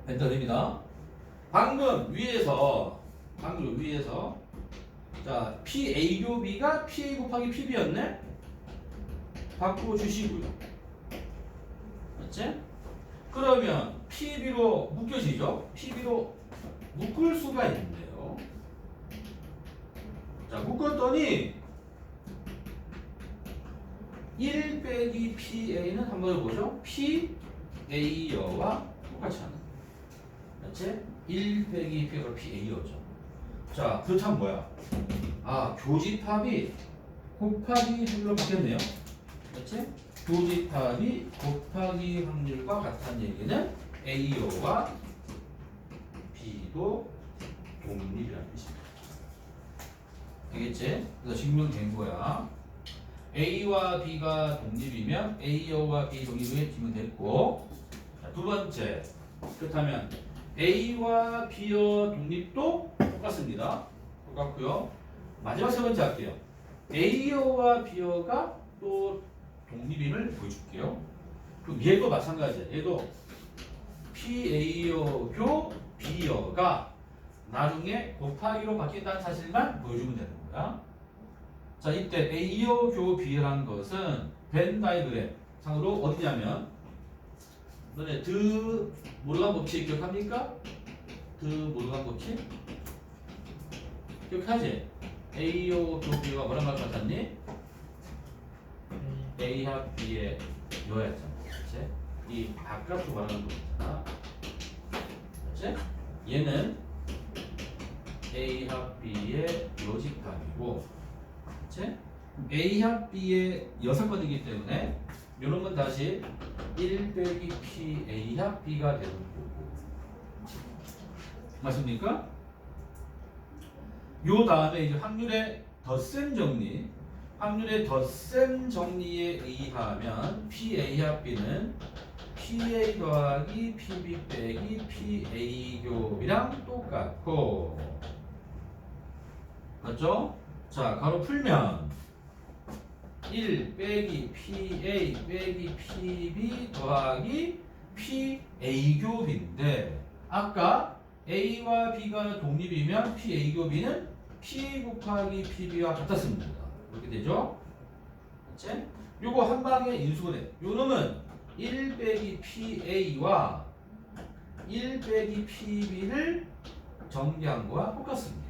엔터 됩니다. 방금 위에서 자 PA 교비가 PA 곱하기 PB였네? 바꿔주시고요. 맞지? 그러면 PB로 묶여지죠? PB로 묶을 수가 있는데요. 자, 묶었더니 1 빼기 PA는 한번 해보죠. PA여와 똑같이 하는. 맞지? 1 빼기 P가 PA여죠. 자, 그렇다면 뭐야? 아, 교집합이 곱하기 확률로 바뀌었네요. 그렇지? 교집합이 곱하기 확률과 같다는 얘기는 A여와 B도 독립이라는 뜻입니다. 알겠지? 그래서 증명된 거야. A와 B가 독립이면 A여와 B 독립이 증명됐고, 자, 두 번째. 그렇다면 A와 B여 독립도 똑같습니다. 똑같고요. 마지막 세 번째 할게요. A여와 B여가 또 독립임을 보여줄게요. 그럼 얘도 마찬가지야. 얘도 PA여 교 B여가 나중에 곱하기로 바뀐다는 사실만 보여주면 되는 거야. 자, 이때 A여 교 B라는 것은 벤 다이그램 상으로 어디냐면 너네 드 모르간 법칙 기억합니까? 드 모르간 법칙? 기억하지? A여 교 B가 뭐란 말 같았니? A 합 B의 여였잖아. 그치? 이 바깥으로 말하는 거잖아. 그치? 얘는 A 합 B의 여집합이고, 그치? A 합 B의 여사건이기 때문에 이런 건 다시 1 빼기 P A 합 B가 되는 거고. 맞습니까? 요 다음에 이제 확률의 덧셈 정리. 확률의 덧셈 정리에 의하면 PA 합 B는 PA 더하기 PB 빼기 PA 교비랑 똑같고, 맞죠? 자, 가로 풀면 1 빼기 PA 빼기 PB 더하기 PA 교비인데, 아까 A와 B가 독립이면 PA 교비는 P 곱하기 PB와 같았습니다. 이렇게 되죠? 그치? 요거 한 방에 인수가 돼. 요 놈은 1 빼기 PA와 1 빼기 PB를 정리한 거와 똑같습니다.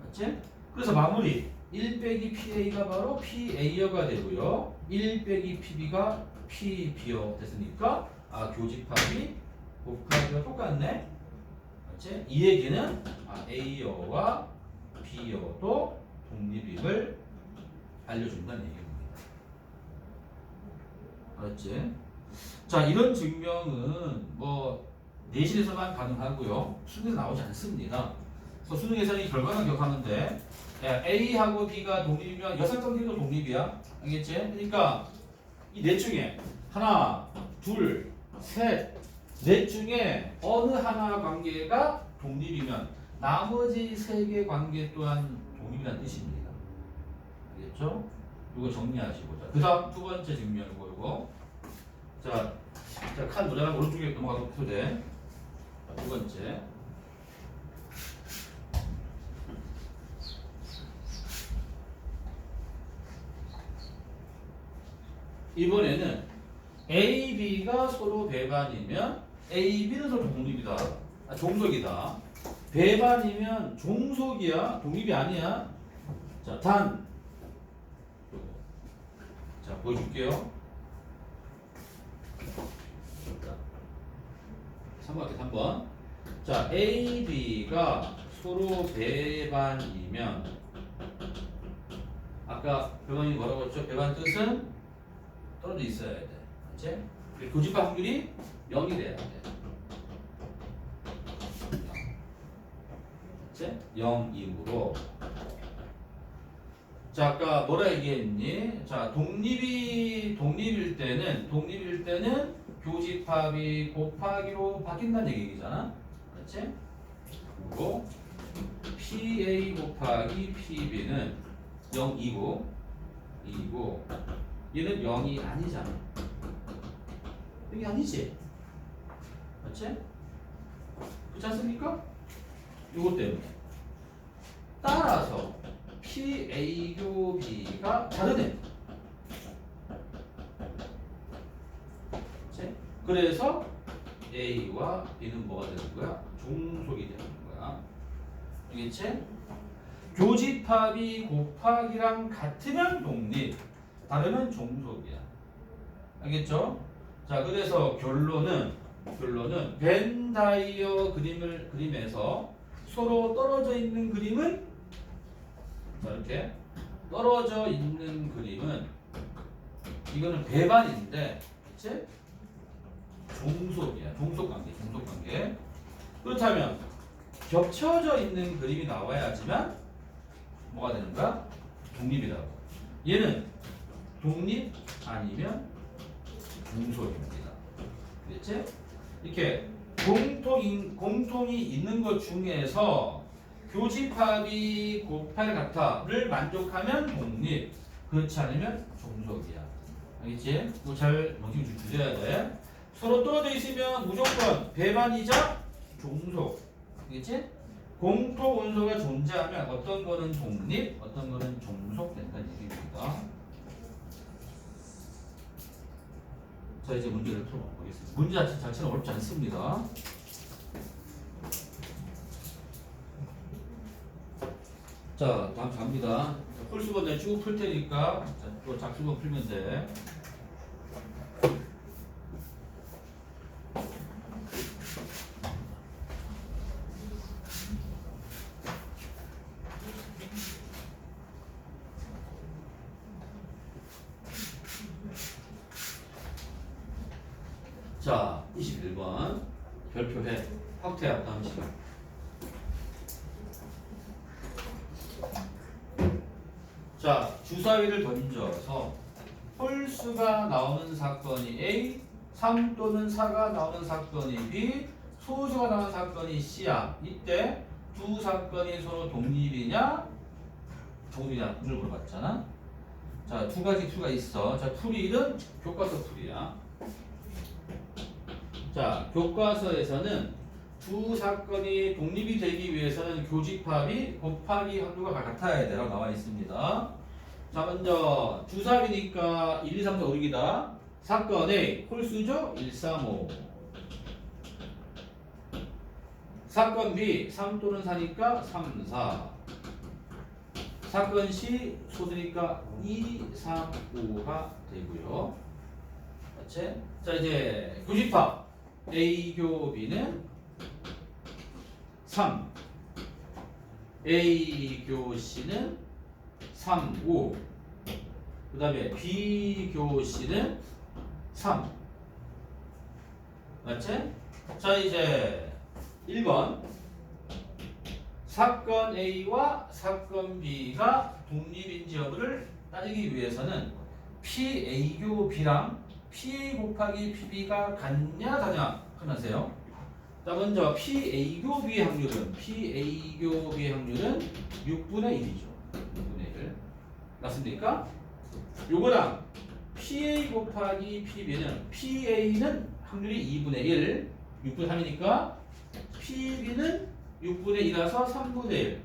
맞지? 그래서 마무리 1 빼기 PA가 바로 PA여가 되고요. 1 빼기 PB가 PB여 됐으니까 아, 교집합이 곱하기가 똑같네. 맞지? 이 얘기는 A여와 B여도 독립임을 알려준다는 얘기입니다. 알았지? 자, 이런 증명은 뭐 내신에서만 가능하고요. 수능에서 나오지 않습니다. 그래서 수능에서는 이 결과만 기억하는데 A하고 B가 독립이면 여사점들도 독립이야. 알겠지? 그러니까 이 넷 중에 하나, 둘, 셋, 넷 중에 어느 하나 관계가 독립이면 나머지 세 개 관계 또한 독립이라는 뜻입니다. 알겠죠? 이거 정리하시고. 자, 그 다음 두 번째 증명이고, 이거. 자, 칸 모자란 오른쪽에 넘어가도 돼. 자, 두 번째. 이번에는 A, B가 서로 배반이면 A, B는 서로 독립이다. 종속이다. 배반이면 종속이야. 독립이 아니야. 자, 단. 자, 보여줄게요. 자, 3번, 3번. 자, A, B가 서로 배반이면 아까 배반이 뭐라고 했죠? 배반 뜻은 떨어져 있어야 돼. 그치? 교집합 확률이 0이 돼야 돼. 0이므로. 자, 아까 뭐라 얘기했니? 자, 독립일 때는 교집합이 곱하기로 바뀐다는 얘기잖아. 그렇지? 그리고 PA 곱하기 PB는 0이고 얘는 0이 아니잖아. 0이 아니지? 맞지? 그렇지 않습니까? 이것 때문에. 따라서 PA 교 B가 다르네. 그치? 그래서 A와 B는 뭐가 되는 거야? 종속이 되는 거야. 알겠지? 교집합이 곱하기랑 같으면 독립, 다르면 종속이야. 알겠죠? 자, 그래서 결론은 벤 다이어그램을 그림에서 서로 떨어져 있는 그림은, 자, 이렇게 떨어져 있는 그림은 이거는 배반인데, 그치? 종속이야. 종속관계. 그렇다면 겹쳐져 있는 그림이 나와야지만 뭐가 되는 거야? 독립이라고. 얘는 독립 아니면 종속입니다. 그랬지? 이렇게 공통이 있는 것 중에서 교집합이 곱할 같아를 만족하면 독립, 그렇지 않으면 종속이야. 알겠지? 그거 잘 머리 주셔야 돼. 서로 떨어져 있으면 무조건 배반이자 종속. 알겠지? 공통 원소가 존재하면 어떤 거는 독립, 어떤 거는 종속 된다는 얘기입니다. 자, 이제 문제를 풀어보겠습니다. 문제 자체는 어렵지 않습니다. 자, 다음 갑니다. 홀수번 내가 쭉 풀 테니까 또 작수번 풀면 돼. 자, 21번 별표해 확대합 다음 시간. 자, 주사위를 던져서 홀수가 나오는 사건이 A, 3 또는 4가 나오는 사건이 B, 소수가 나오는 사건이 C야. 이때 두 사건이 서로 독립이냐 종립이냐 를 물어봤잖아. 자, 두 가지 풀가 있어. 자, 풀이 1은 교과서 풀이야. 자, 교과서에서는 두 사건이 독립이 되기 위해서는 교집합이 곱하기 확률과 같아야 되라고 나와 있습니다. 자, 먼저 주사위니까 1, 2, 3, 4, 5, 6이다. 사건 A 홀수죠? 1, 3, 5. 사건 B 3 또는 4니까 3, 4. 사건 C 소수니까 2, 3, 5가 되고요. 맞지? 자, 이제 교집합 A 교 B는 3, A 교 C는 3, 5. 그 다음에 B 교 C는 3. 맞지? 자, 이제 1번 사건 A와 사건 B가 독립인지 여부를 따지기 위해서는 PA 교 B랑 PA 곱하기 PB가 같냐 다냐 확인하세요. 자, 먼저 PA 교 B의 확률은 6분의 1이죠. 6분의 1. 맞습니까? 요거랑 PA 곱하기 PB는 PA는 확률이 2분의 1, 6분의 3이니까 PB는 6분의 2라서 3분의 1,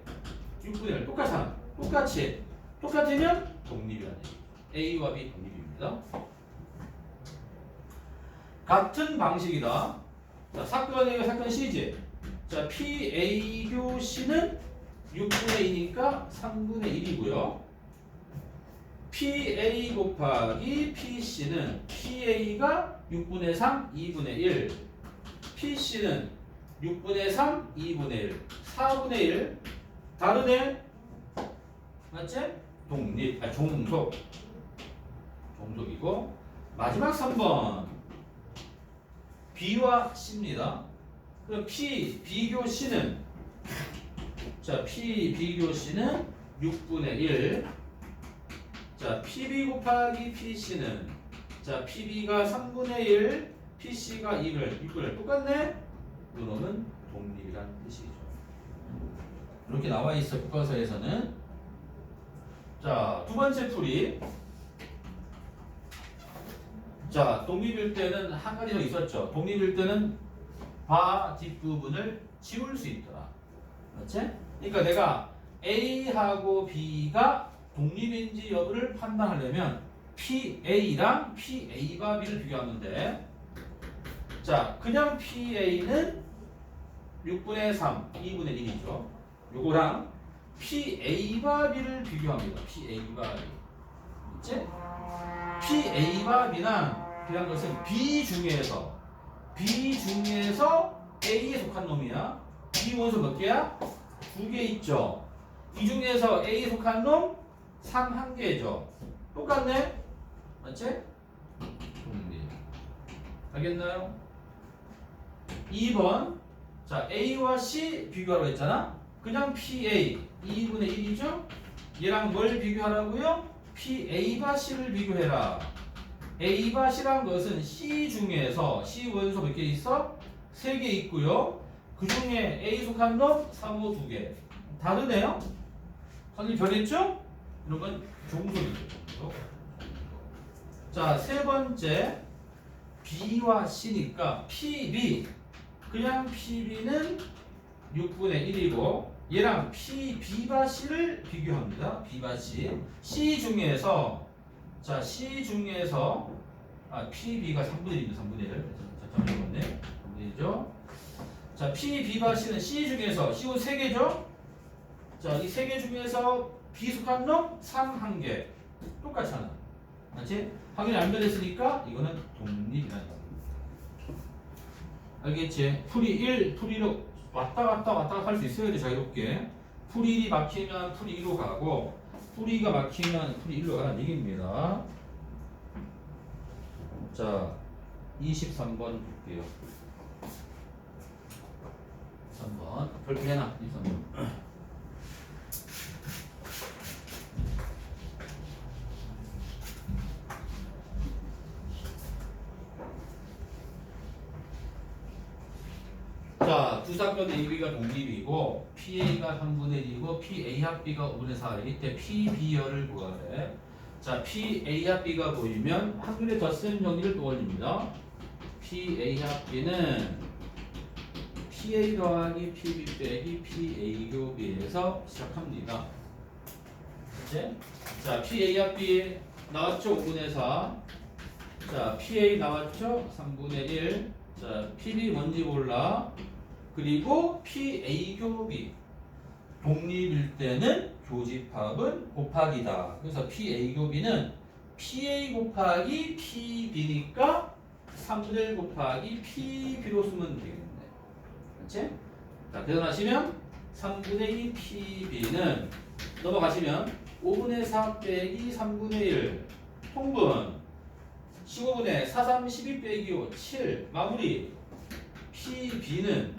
6분의 1 똑같으면 독립이라는 얘기죠. A와 B 독립입니다. 같은 방식이다. 자, 사건 A와 사건 C지. 자, PA 교 C는 6분의 2니까 3분의 1이고요. PA 곱하기 PC는 PA가 6분의 3, 2분의 1. PC는 6분의 3, 2분의 1, 4분의 1. 다르네? 맞지? 독립, 종속이고. 마지막 3번 B와 C입니다. 그럼 B교 C는, 자, B교 C는 6분의 1. 자, PB 곱하기 PC는, 자, PB가 3분의 1, PC가 6분의 1. 똑같네? 이놈은 독립이라는 뜻이죠. 이렇게 나와 있어, 교과서에서는. 자, 두 번째 풀이. 자, 독립일 때는 한 가지 더 있었죠. 독립일 때는 바 뒷부분을 지울 수 있더라. 맞지? 그러니까 내가 A하고 B가 독립인지 여부를 판단하려면 PA랑 PA 바 B를 비교하면 돼. 자, 그냥 PA는 6분의 3, 2분의 1이죠. 요거랑 PA 바 B를 비교합니다. PA 바 B. 맞지? PA 바 B란 것은 B 중에서 A에 속한 놈이야. B 원소 몇 개야? 2개 있죠. 이 중에서 A에 속한 놈 1개죠. 똑같네? 맞지? 독립. 알겠나요? 2번. 자, A와 C 비교하라고 했잖아? 그냥 PA 2분의 1이죠? 얘랑 뭘 비교하라고요? PA와 C를 비교해라. A와 C란 것은 C 중에서 C 원소 몇 개 있어? 3개 있고요. 그 중에 A 속한 놈 3호 2개. 다르네요? 선생님 변했죠? 이런 건 종속이죠. 자, 세 번째 B와 C니까 PB. 그냥 PB는 6분의 1이고 얘랑 PB와 C를 비교합니다. B와 C. C 중에서 PB가 3분의 1입니다. 3분의 1. 잠깐만요. 3분의 1이죠. 자, PB와 C는 C 중에서 C고 3개죠? 자, 이 3개 중에서 B 속한 놈 1개. 똑같잖아. 맞지? 확인이 안 변했으니까 이거는 독립이라는 거. 알겠지? 풀이 1, 풀이 2로 왔다 갔다 할 수 있어야 돼. 자유롭게. 풀이 1이 막히면 풀이 2로 가고 풀이 2가 막히면 풀이 1로 가라는 얘기입니다. 자, 23번 볼게요. 3번 별표 해놔. 23번. 자, 두 사건 AB가 독립이고 PA가 3분의 1이고 PA 합 B가 5분의 4. 이때 PB열을 구하래. 자, PA 합 B가 보이면 확률의 덧셈 정리를 떠올립니다. PA 합 B는 PA 더하기 PB 빼기 PA 곱비에서 시작합니다. 그치? 자, PA 합 B 나왔죠? 5분의 4. 자, PA 나왔죠? 3분의 1. 자, PB 뭔지 몰라. 그리고 PA 곱이 독립일 때는 교집합은 곱하기다. 그래서 PA 곱이는 PA 곱하기 PB니까 3분의 1 곱하기 PB로 쓰면 되겠네. 그렇지? 자, 계산하시면 3분의 2 PB는 넘어가시면 5분의 4 빼기 3분의 1 통분 15분의 4, 3, 12 빼기 5, 7 마무리 PB는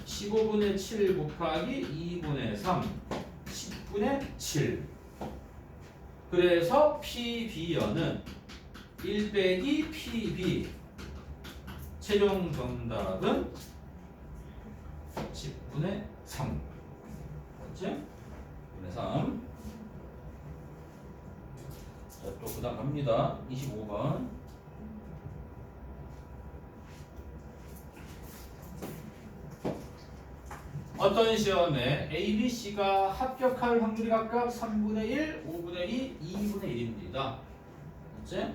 15분의 7 곱하기 2분의 3 10분의 7 그래서 PB여는 1 빼기 PB 최종 정답은 10분의 3 맞지? 10분의 3 자, 또 그 다음 갑니다. 25번 어떤 시험에 A, B, C가 합격할 확률이 각각 3분의 1, 5분의 2, 2분의 1입니다. 맞지?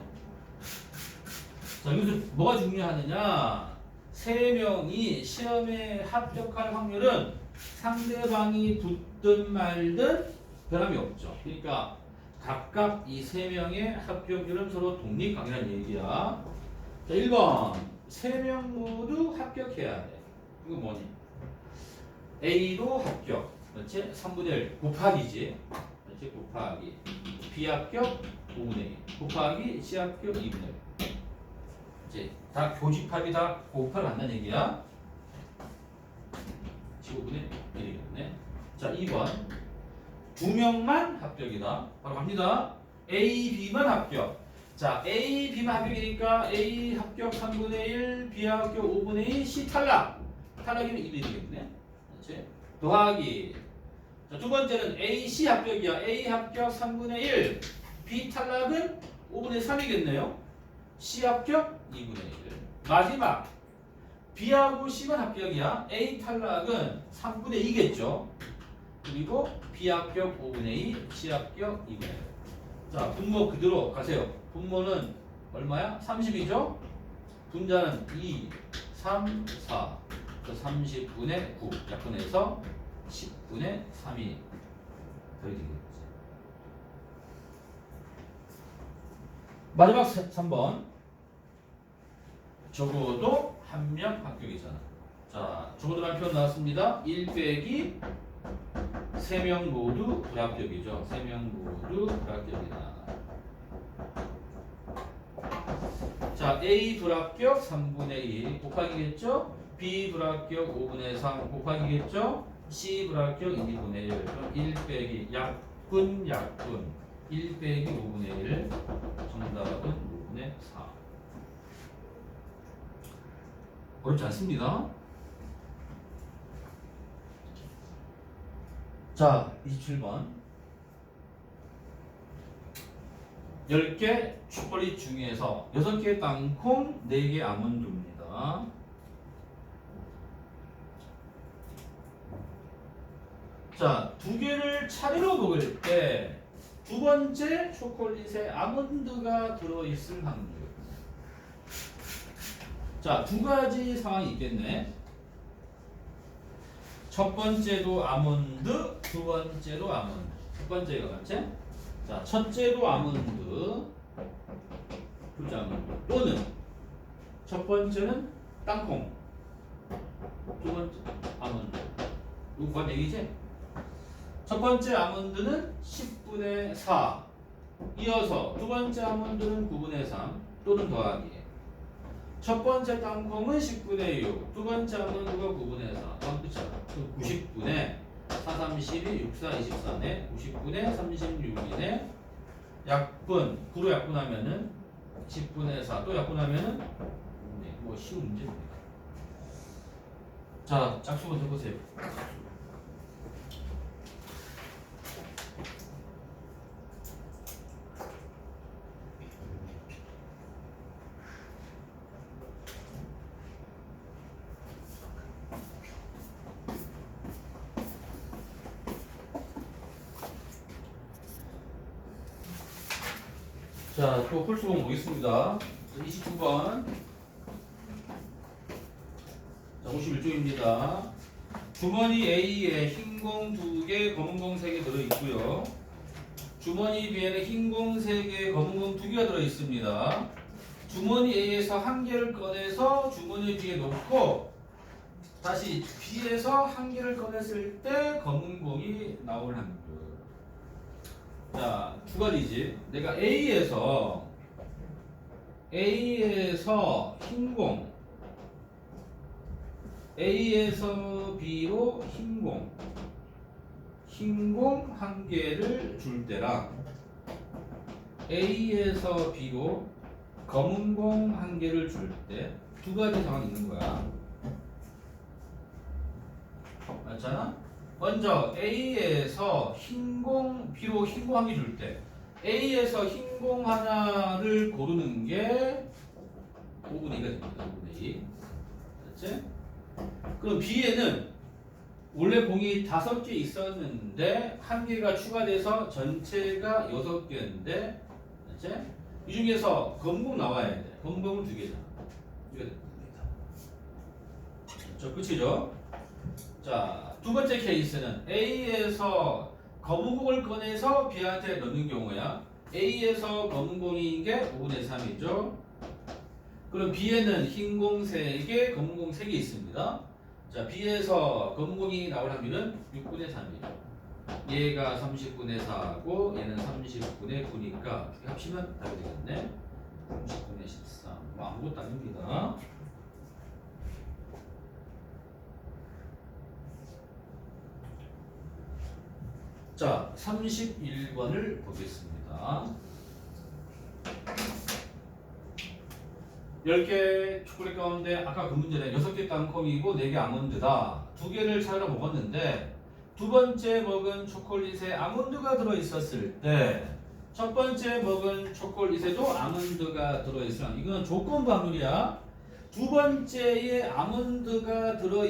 자, 여기서 뭐가 중요하느냐? 세 명이 시험에 합격할 확률은 상대방이 붙든 말든 변함이 없죠. 그러니까 각각 이 세 명의 합격률은 서로 독립강이라는 얘기야. 자, 1번 세 명 모두 합격해야 돼. 이거 뭐니? A도 합격, 그렇지? 3분의 1 곱하기지, 그렇지? 곱하기 B 합격 5분의 2 곱하기 C 합격 2분의 1 이제 다 교집합이 다 곱하를 한다는 얘기야. 15분의 1이겠네. 자, 2번 두 명만 합격이다. 바로 갑니다. A, B만 합격. 자, A, B만 합격이니까 A 합격 3분의 1, B 합격 5분의 2, C 탈락. 탈락이면 2분의 1이겠네. 그렇지? 더하기. 자, 두 번째는 A, C 합격이야. A 합격 3분의 1, B 탈락은 5분의 3이겠네요. C 합격 2분의 1. 마지막 B하고 C만 합격이야. A 탈락은 3분의 2겠죠. 그리고 B 합격 5분의 2, C 합격 2분의 1. 자, 분모 그대로 가세요. 분모는 얼마야? 30이죠? 분자는 2, 3, 4. 30분의 9. 약분해서 10분의 3이 더해지겠지. 마지막 3번. 적어도 한 명 합격이잖아. 자, 적어도라는 표현 나왔습니다. 1 빼기 3명 모두 불합격이죠. 3명 모두 불합격이다. 자, A 불합격 3분의 2 곱하기겠죠? B 불합격 5분의 3 곱하기겠죠? C 불합격 2분의 1. 그럼 1 빼기 약분 1 빼기 5분의 1. 정답은 5분의 4. 어렵지 않습니다. 자, 27번. 10개 초콜릿 중에서 6개 땅콩, 4개 아몬드입니다. 자, 2개를 차례로 먹을 때 두 번째 초콜릿에 아몬드가 들어있을 확률. 자, 두 가지 상황이 있겠네. 첫 번째도 아몬드, 두 번째도 아몬드. 첫 번째가 같이? 자, 첫째도 아몬드, 둘째 아몬드. 또는 첫 번째는 땅콩, 두 번째 아몬드. 이거 그 얘기지? 첫 번째 아몬드는 10분의 4. 이어서 두 번째 아몬드는 9분의 3. 또는 더하기. 첫 번째 땅콩은 10분의 6, 두 번째 아몬드가 9분의 4. 그쵸? 90분의 4, 32, 6, 4, 24네. 90분의 36이네. 약분, 9로 약분하면은 10분의 4. 또 약분하면은 네, 뭐 쉬운 문제입니다. 자, 짝수부터 해보세요. 자, 또 홀수공 보겠습니다. 29번. 자, 51쪽입니다. 주머니 A에 흰 공 2개, 검은 공 3개 들어있고요. 주머니 B에는 흰 공 3개, 검은 공 2개가 들어있습니다. 주머니 A에서 한 개를 꺼내서 주머니 B에 놓고 다시 B에서 한 개를 꺼냈을 때 검은 공이 나올 확률. 자, 두 가지지. 내가 A에서 흰 공, A에서 B로 흰 공 한 개를 줄 때랑 A에서 B로 검은 공 한 개를 줄 때 두 가지 상황이 있는 거야. 맞잖아? 먼저 A에서 B로 흰 공 한 개 줄 때 A에서 흰 공 하나를 고르는 게 5분의 2가 됩니다. 5분의 2. 됐지? 그럼 B에는 원래 공이 5개 있었는데 한 개가 추가돼서 전체가 6개인데 됐지? 이 중에서 검공 나와야 돼. 검공은 2개잖아. 이거 됩니다. 저 끝이죠? 자, 두 번째 케이스는 A에서 검은 공을 꺼내서 B한테 넣는 경우야. A에서 검은 공인 게 5분의 3이죠. 그럼 B에는 흰 공 3개, 검은 공 3개 있습니다. 자, B에서 검은 공이 나올 확률은 6분의 3이죠. 얘가 30분의 4고 얘는 30분의 9니까 합치면 답이 되겠네. 30분의 13. 뭐 아무것도 아닙니다. 자, 31번을 보겠습니다. 10개 초콜릿 가운데 아까 그 문제는 6개 땅콩이고 4개 아몬드다. 2개를 차례로 먹었는데 두 번째 먹은 초콜릿에 아몬드가 들어있었을 때 첫 번째 먹은 초콜릿에도 아몬드가 들어있으면 이건 조건부 확률이야. 두 번째에 아몬드가 들어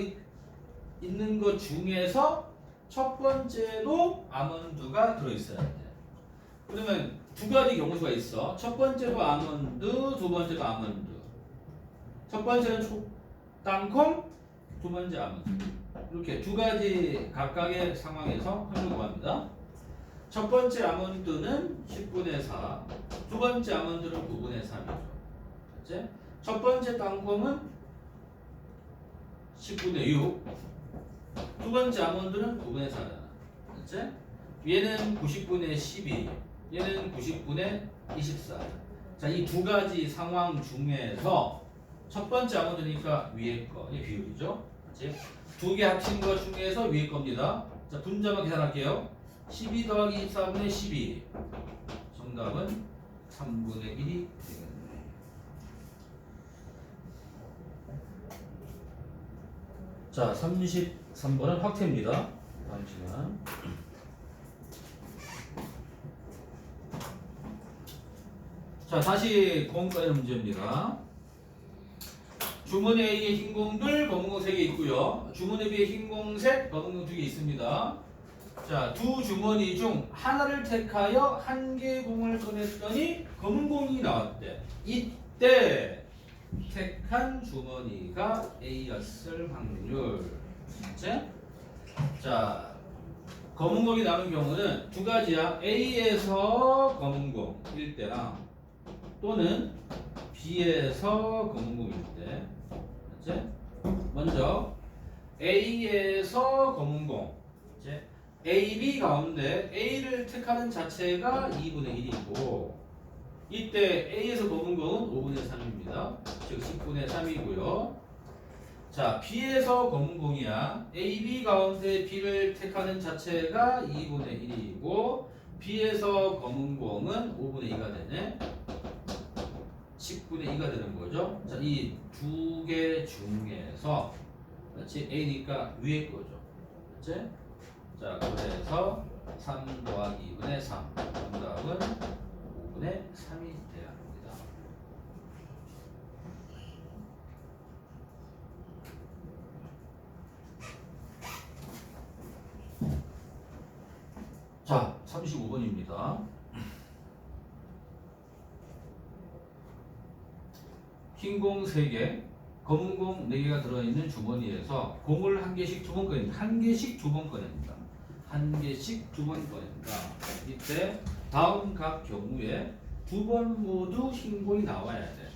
있는 것 중에서 첫 번째도 아몬드가 들어 있어야 돼. 그러면 두 가지 경우가 있어. 첫 번째도 아몬드, 두 번째도 아몬드. 첫 번째는 땅콩, 두 번째 아몬드. 이렇게 두 가지 각각의 상황에서 확률 구합니다. 첫 번째 아몬드는 10분의 4, 두 번째 아몬드는 9분의 3이죠. 그치? 첫 번째 땅콩은 10분의 6, 두 번째 아몬드는 9분의 4잖아. 그치? 얘는 90분의 12, 얘는 90분의 24. 자, 이 두 가지 상황 중에서 첫 번째 아몬드니까 위에 거의 비율이죠. 그치? 두 개 합친 것 중에서 위에 겁니다. 자, 분자만 계산할게요. 12 더하기 24분의 12. 정답은 3분의 1이 되겠네. 자, 33번은 확태입니다. 다음 시간. 자, 다시 공과의 문제입니다. 주문 A에 흰 공들, 검은 공 3개 있고요. 주문 B에 흰 공색, 검은 공 2개 있습니다. 자, 두 주머니 중 하나를 택하여 한 개의 공을 꺼냈더니 검은 공이 나왔대. 이때 택한 주머니가 A였을 확률. 자, 검은 공이 나오는 경우는 두 가지야. A에서 검은 공일 때랑 또는 B에서 검은 공일 때. 먼저 A에서 검은 공. A, B 가운데 A를 택하는 자체가 2분의 1이고 이때 A에서 검은 공은 5분의 3입니다. 즉 10분의 3이고요. 자, B에서 검은 공이야. A, B 가운데 B를 택하는 자체가 2분의 1이고 B에서 검은 공은 5분의 2가 되네. 10분의 2가 되는 거죠. 자, 이 두 개 중에서 그렇지? A니까 위에 거죠. 그렇지? 자, 그래서 3 더하기 2분의 3. 정답은 5분의 3이 돼야 합니다. 자, 35번입니다. 흰 공 3개, 검은 공 4개가 들어있는 주머니에서 공을 한 개씩 두 번 꺼냅니다. 한 개씩 두 번 꺼냅니다. 한 개씩 두 번 꺼낸다. 이때 다음 각 경우에 두 번 모두 흰 공이 나와야 돼.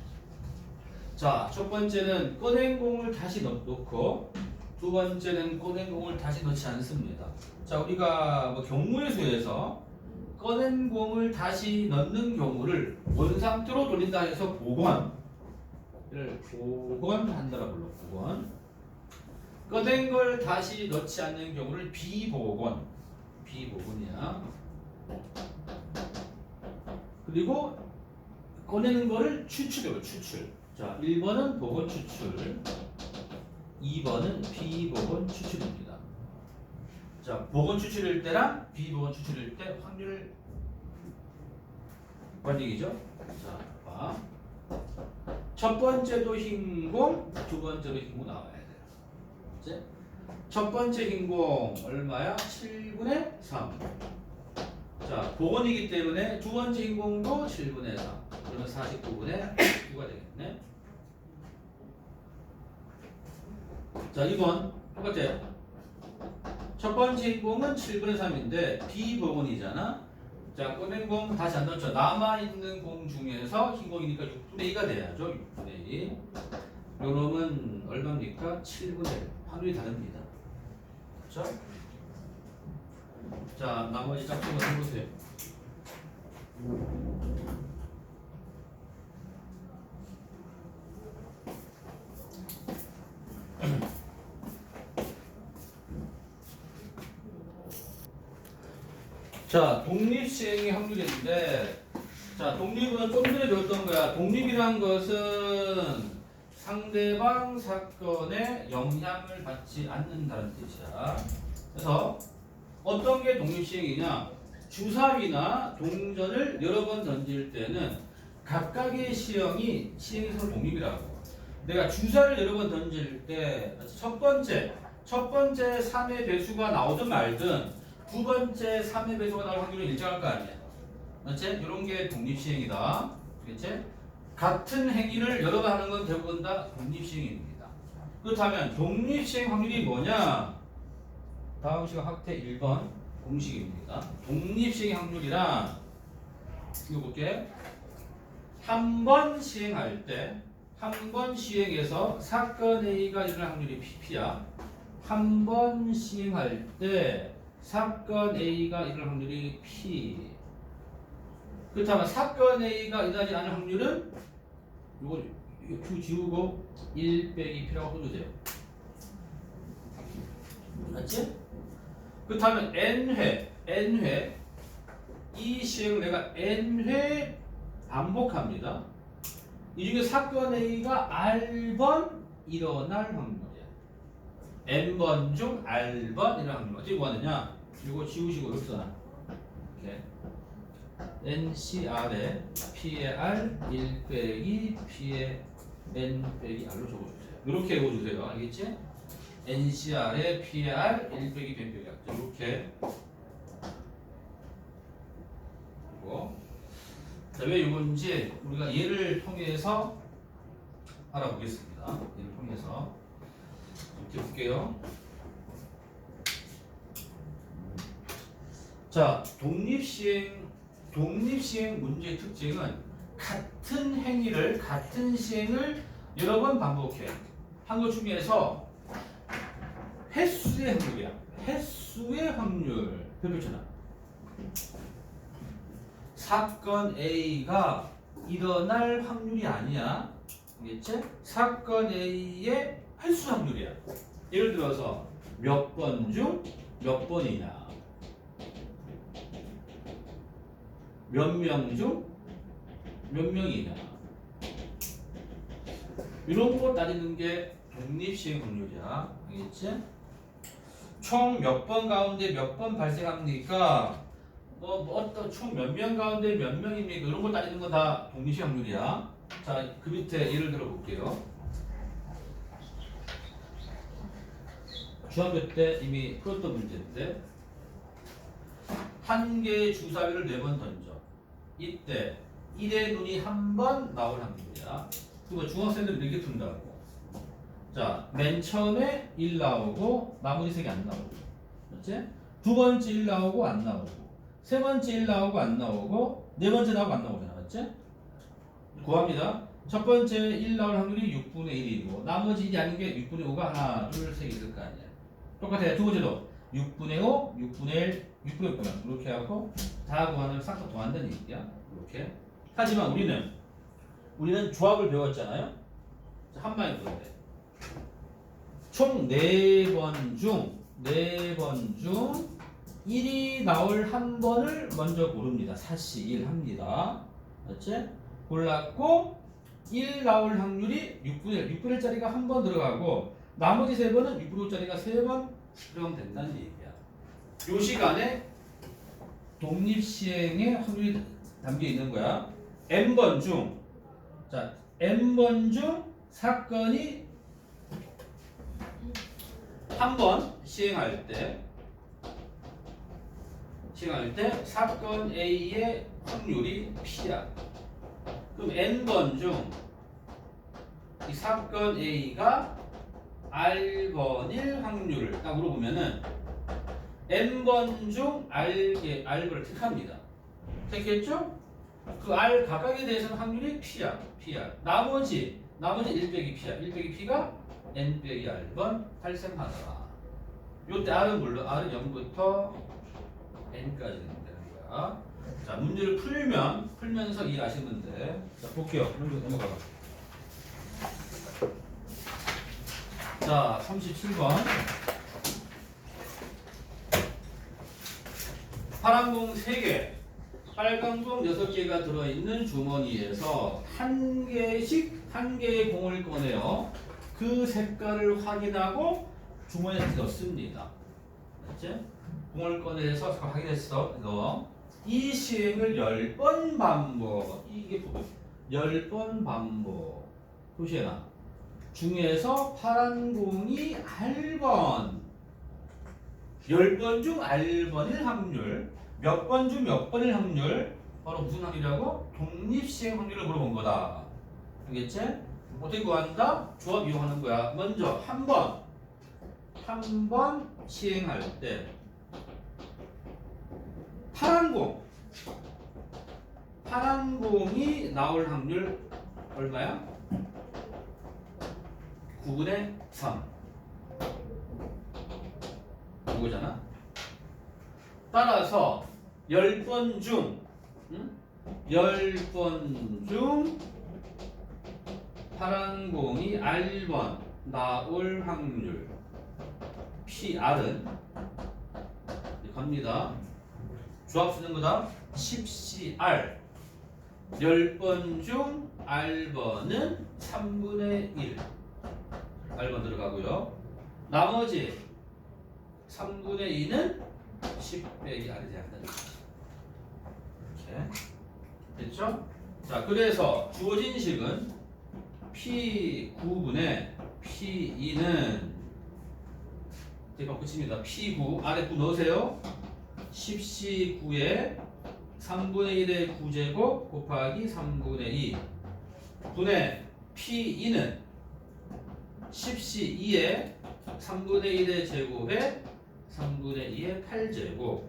자, 첫 번째는 꺼낸 공을 다시 넣고 두 번째는 꺼낸 공을 다시 넣지 않습니다. 자, 우리가 뭐 경우의 수에서 꺼낸 공을 다시 넣는 경우를 원상태로 돌린다 해서 복원을 복원한다라 불러. 복원. 꺼낸 걸 다시 넣지 않는 경우를 비복원. 비복원이야. 그리고 꺼내는 거를 추출해요. 추출. 자, 1번은 복원 추출, 2번은 비복원 추출입니다. 자, 복원 추출일 때랑 비복원 추출일 때 확률을 관얘기죠. 자, 봐. 첫 번째도 흰 공, 두 번째도 흰 공 나와야 돼요. 이제 첫 번째 흰 공 얼마야? 7분의 3. 자, 복원이기 때문에 두 번째 흰 공도 7분의 3. 그러면 49분의 9가 되겠네. 자, 2번 똑같아요. 첫 번째 흰 공은 7분의 3인데 비복원이잖아. 자, 꺼낸 공 다시 안 넣죠. 남아있는 공 중에서 흰 공이니까 6분의 2가 돼야죠. 6분의 2. 요놈은 얼마입니까? 7분의 1. 확률이 다릅니다. 그렇죠? 자, 나머지 짝퉁을 해보세요. 자, 독립시행의 확률인데, 자, 독립은 좀 전에 배웠던 거야. 독립이란 것은 상대방 사건에 영향을 받지 않는다는 뜻이야. 그래서 어떤 게 독립시행이냐? 주사위나 동전을 여러 번 던질 때는 각각의 시행이 독립이라고. 내가 주사를 여러 번 던질 때 첫 번째 3의 배수가 나오든 말든 두 번째 3의 배수가 나올 확률은 일정할 거 아니야. 맞지? 이런 게 독립시행이다. 그렇지? 같은 행위를 여러 번 하는 건 대부분 다 독립시행입니다. 그렇다면 독립시행 확률이 뭐냐? 다음 시간 학태 1번 공식입니다. 독립시행 확률이란 이거 볼게. 한 번 시행할 때 한 번 시행해서 사건 A가 일어날 확률이 PP야. 한 번 시행할 때 사건 A가 일어날 확률이 P. 그렇다면 사건 A가 일어나지 않을 확률은 이거 Q 지우고 1 빼기 P라고 써주세요. 맞지? 그렇다면 N회 이 시행을 내가 N회 반복합니다. 이 중에 사건 A가 R번 일어날 확률이야. N번 중 R번 일어날 확률. 어떻게 구하느냐? 이거 지우시고 이렇게 써놔. 이렇게. NCR에 P의 R 1 빼기 P의 N 빼기 R로 적어주세요. 이렇게 적어주세요. 알겠지? NCR에 P의 R 1 빼기 P 빼기 R. 이렇게. 그리고 왜 이건지 우리가 예를 통해서 알아보겠습니다. 예를 통해서 이렇게 볼게요. 자, 독립시행 문제의 특징은 같은 행위를 같은 시행을 여러 번 반복해. 한 것 중에서 횟수의 확률이야. 횟수의 확률 별표잖아. 사건 A가 일어날 확률이 아니야. 알겠지? 사건 A의 횟수 확률이야. 예를 들어서 몇 번 중 몇 번이냐. 몇 명 중 몇 명이냐. 이런 거 따지는 게 독립시행 확률이야. 알겠지? 총 몇 번 가운데 몇 번 발생합니까? 어떤 총 몇 명 가운데 몇 명입니까? 이런 걸 따지는 건 다 독립시행 확률이야. 자, 그 밑에 예를 들어 볼게요. 중학교 때 이미 풀었던 문제인데 한 개의 주사위를 4번 던져. 이때 1의 눈이 한 번 나올 확률이야. 그리고 중학생들은 이렇게 푼다고. 자, 맨 처음에 1 나오고 나머지 3개 안 나오고. 그렇지? 두 번째 1 나오고 안 나오고. 세 번째 1 나오고 안 나오고. 네 번째 나오고 안 나오잖아. 맞지? 구합니다. 첫 번째 1 나올 확률이 6분의 1이고 나머지 1이 아닌 게 6분의 5가 하나, 둘, 셋 있을 거 아니야. 똑같아요. 두 번째도 6분의 5, 6분의 1, 6분의 5 이렇게 하고 다 구하는 싹 다 더한다는 얘기야. 이렇게. 하지만 우리는 조합을 배웠잖아요. 한 방에 풀어야 돼. 총 4번 중 1이 나올 한 번을 먼저 고릅니다. 사시 1 합니다. 맞지? 골랐고 1 나올 확률이 6분의 1. 6분의 1짜리가 한 번 들어가고 나머지 3번은 6분의 5짜리가 3번 들어가면 된다는 얘기야. 요 시간에 독립시행의 확률이 담겨 있는 거야. N번 중 사건이 한 번 시행할 때 사건 A의 확률이 P야. 그럼 N번 중 이 사건 A가 R번일 확률을 딱 물어보면은 N번 중 R번을 택합니다. 택했죠? 그 R 각각에 대해서는 확률이 P야. 나머지 1 빼기 P야. 1 빼기 P가 N 빼기 R번 발생하더라. 요때 R은 물론 R은 0부터 N까지 되는 거야. 자, 문제를 풀면서 이해하시면 돼. 자, 볼게요. 문제 넘어가봐. 자, 37번. 파란 공 3개, 빨간 공 6개가 들어있는 주머니에서 한 개의 공을 꺼내요. 그 색깔을 확인하고 주머니에 넣습니다. 맞지? 공을 꺼내서 확인했어. 너. 이 시행을 10번 반복. 이게 10번 반복. 표시해놔. 중에서 파란 공이 R번 10번 중 R번일 확률 몇 번 중 몇 번일 확률 바로 무슨 확률이라고? 독립시행 확률을 물어본 거다. 알겠지? 어떻게 구한다? 조합 이용하는 거야. 먼저 한 번 시행할 때 파란 공이 나올 확률 얼마야? 9분의 3 이거잖아. 따라서 10번 중 10번 중 파란 공이 R번 나올 확률 PR은 갑니다. 조합 쓰는 거다. 10CR 10번 중 R번은 3분의 1 R번 들어가고요. 나머지 3분의 2는 10 빼기 R이 돼야 한다. 이렇게 됐죠? 자, 그래서 주어진 식은 P9분의 P2는 제가 붙입니다. P9 아래 9 넣으세요. 10C9에 3분의 1의 9제곱 곱하기 3분의 2 분의 P2는 10C2에 3분의 1의 제곱에 3분의 2의 8제곱.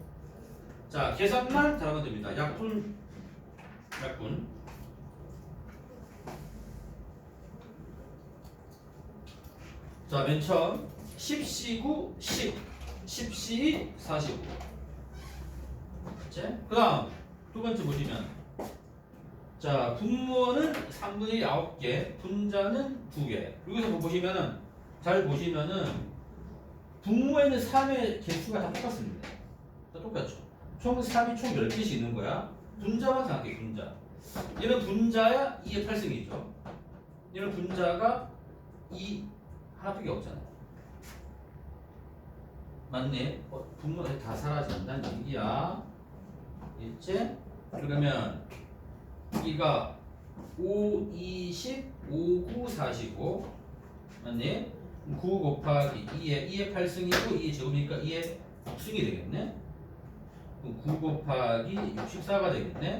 자, 계산만 잘하면 됩니다. 약분. 자, 맨 처음 10C9 10, 10C2 45. 그 다음 두 번째 보시면 자, 분모는 3분의 1 9개, 분자는 2개. 여기서 보시면은 잘 보시면은 분모에는 3의 개수가 다 똑같습니다. 다 똑같죠. 총 3이 총 10개씩 있는 거야. 분자만 생각해, 분자. 얘는 분자야 2의 8승이죠. 얘는 분자가 2 하나밖에 없잖아요. 맞네? 분모가 다 사라진다는 얘기야. 있지? 그러면 이가 5, 20, 5, 9, 45 맞니? 9 곱하기 2의 8승이고 2의 제곱이니까 2의 6승이 되겠네? 9 곱하기 64가 되겠네?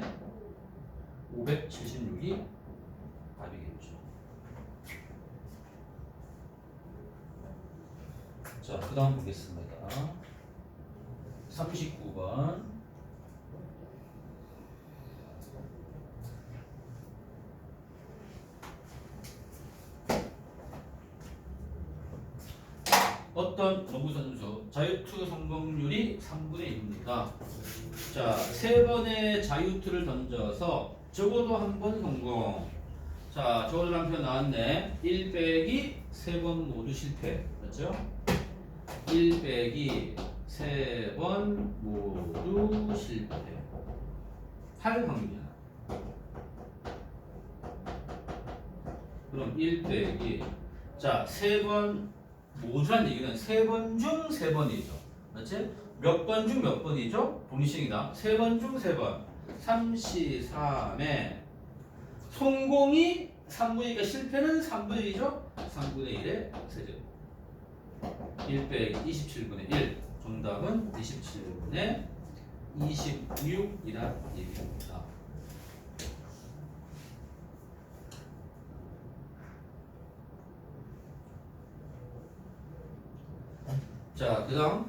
576이 답이겠죠. 자, 그 다음 보겠습니다. 39번. 어떤 농구 선수 자유투 성공률이 3분의 1입니다. 자, 3번의 자유투를 던져서 적어도 한 번 성공. 자, 적어도 한 표 나왔네. 1 빼기 3번 모두 실패. 맞죠? 1 빼기 3번 모두 실패. 할 확률이야. 그럼 1 빼기 자, 3번 모두란 얘기는 3번 중 3번이죠. 맞지? 몇 번 중 몇 번이죠? 독립식이다. 3번 중 3번. 3C 3에 성공이 3분의 2니까 실패는 3분의 1이죠? 3분의 1의 세제곱. 1 빼기 27분의 1. 정답은 27분의 26이란 얘기입니다. 자, 그 다음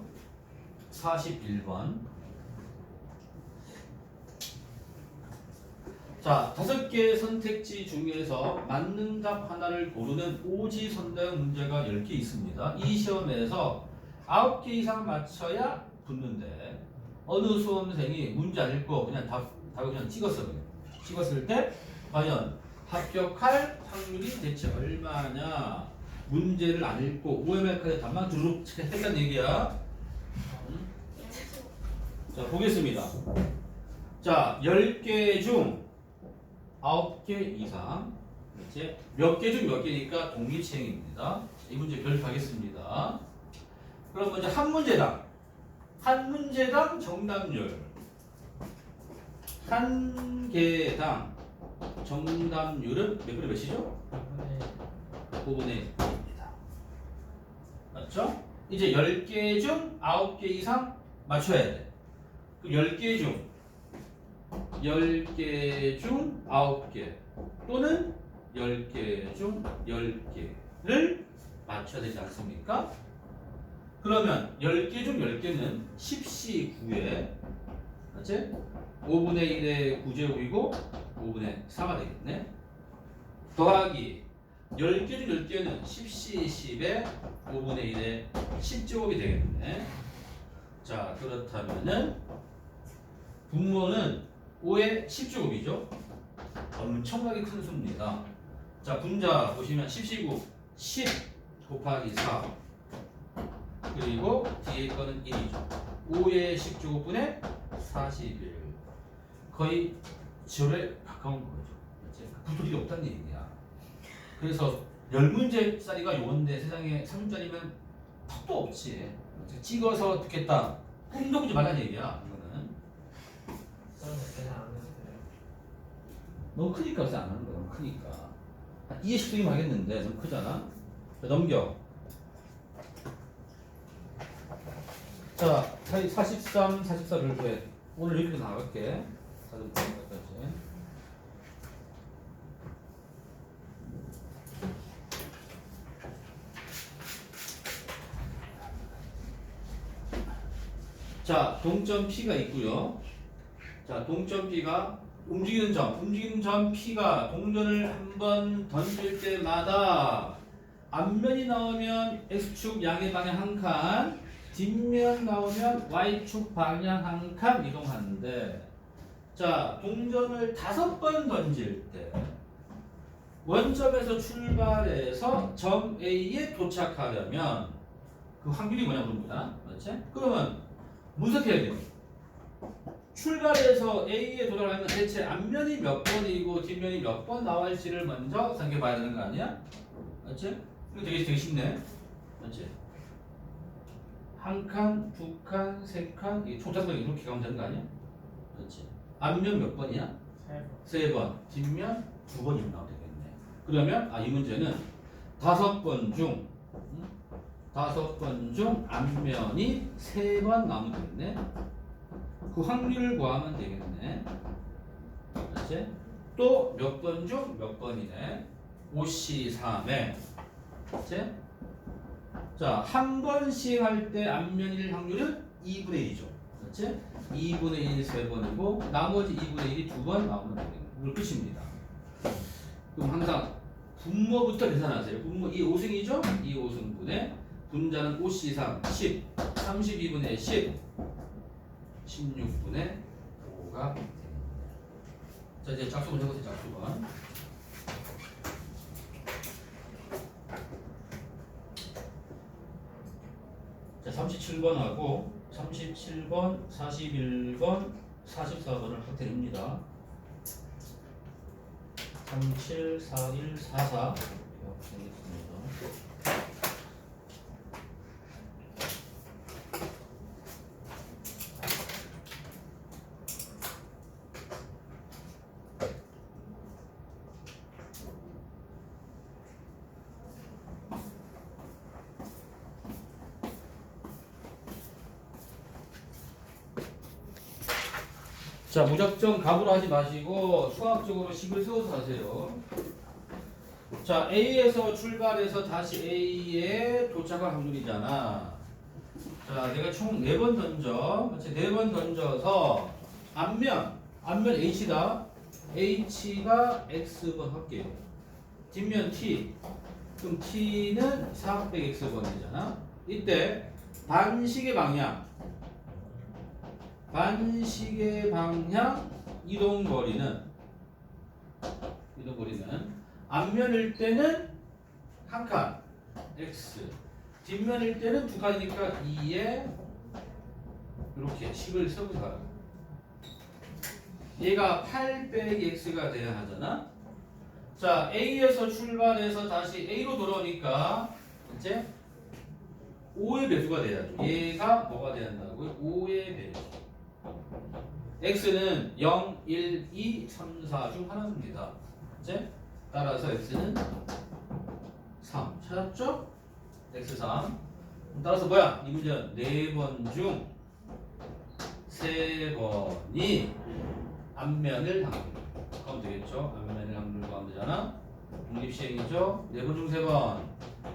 41번. 자, 5개의 선택지 중에서 맞는 답 하나를 고르는 오지선다형 문제가 10개 있습니다. 이 시험에서 9개 이상 맞춰야 붙는데 어느 수험생이 문제 안 읽고 그냥 답을 그냥 찍었을 때 과연 합격할 확률이 대체 얼마냐? 문제를 안 읽고 OMR까지 답만 두루룩 했단 얘기야. 자, 보겠습니다. 자, 10개 중 9개 이상. 이제 몇 개 중 몇 개니까 독립시행입니다. 이 문제 별표하겠습니다. 그럼 먼저 한 문제당 정답률. 한 개당 정답률은 몇 분의 몇이죠? 5분의 1입니다. 맞죠? 이제 10개 중 9개 이상 맞춰야 돼. 그럼 10개 중 9개 또는 10개 중 10개를 맞춰야 되지 않습니까? 그러면 10개 중 10개는 10시 9에 맞지? 5분의 1의 9제곱이고 5분의 4가 되겠네. 더하기 10개 중 10개는 10시 10에 5분의 1의 10제곱이 되겠네. 자, 그렇다면은 분모는 5의 10제곱이죠. 엄청나게 큰 수입니다. 자, 분자 보시면 10시구 10 곱하기 4 그리고 뒤에 거는 1이죠. 5의 10제곱분의 41 거의 지열에 가까운 거죠. 붙을 일이 없다는 얘기야. 그래서 10문제짜리가 요건데 세상에 3문짜리면 턱도 없지. 찍어서 듣겠다. 꿈도 꾸지 말라는 얘기야. 이거는 너무 크니까 안 하는 거야. 너무 크니까. 한 20등이면 하겠는데 너무 크잖아. 자, 넘겨. 자, 43, 44를 구해. 오늘 이렇게 나갈게. 44까지. 자, 동점 P가 있고요. 자, 동점 P가 움직이는 점 P가 동전을 한번 던질 때마다 앞면이 나오면 X축 양의 방향 한 칸, 뒷면 나오면 Y축 방향 한 칸 이동하는데, 자, 동전을 5번 던질 때 원점에서 출발해서 점 A에 도착하려면 그 확률이 뭐냐 물어보잖아. 맞지? 그러면 분석해야 돼요. 출발해서 A에 도달하면 대체 앞면이 몇 번이고 뒷면이 몇 번 나올지를 먼저 생각해 봐야 되는 거 아니야? 맞지? 이거 되게 쉽네. 맞지? 한 칸, 두 칸, 세 칸, 이게 초작성 이렇게 가면 되는 거 아니야? 그렇지. 앞면 몇 번이야? 세 번. 뒷면 두 번이면 나오면 되겠네. 그러면 이 문제는 5번 중 5번 중 앞면이 3번 나오면 되겠네. 그 확률을 구하면 되겠네. 그렇지? 또 몇 번 중 몇 번이네. 5시 3에. 그렇지? 자, 한 번씩 할 때 앞면일 확률은 2분의 1이죠. 그렇지? 2분의 1이 3번이고 나머지 2분의 1이 2번 나오면 되겠네. 이걸 끝입니다. 그럼 항상 분모부터 계산하세요. 분모 2 5승이죠? 2 5승분의 분자는 5C3 10 32분의 10 16분의 5가 됩니다. 자, 이제 짝수번 해보세요. 짝수번. 자, 37번하고 37번, 41번, 44번을 확대합니다. 37, 41, 44 되겠습니다. 자, 무작정 값으로 하지 마시고 수학적으로 식을 세워서 하세요. 자, A에서 출발해서 다시 A에 도착할 확률이잖아. 자, 내가 총 4번 던져. 그렇지? 4번 던져서 앞면 H다. H가 X번 할게요. 뒷면 T. 그럼 T는 4 빼기 X번이잖아. 이때 반식의 방향 이동거리는 앞면일 때는 한 칸 x 뒷면일 때는 두 칸이니까 2에 이렇게 식을 써보자. 얘가 8 빼기 x가 돼야 하잖아. 자, A에서 출발해서 다시 A로 돌아오니까 이제 5의 배수가 돼야죠. 얘가 뭐가 돼야 한다고요? 5의 배수. x는 0, 1, 2, 3, 4 중 하나입니다. 이제 따라서 x는 3 찾았죠? x3 따라서 뭐야? 이 문제는 4번 중 3번이 앞면을 항물 하면 되겠죠? 앞면을 항물 구하면 되잖아. 독립시행이죠? 4번 중 3번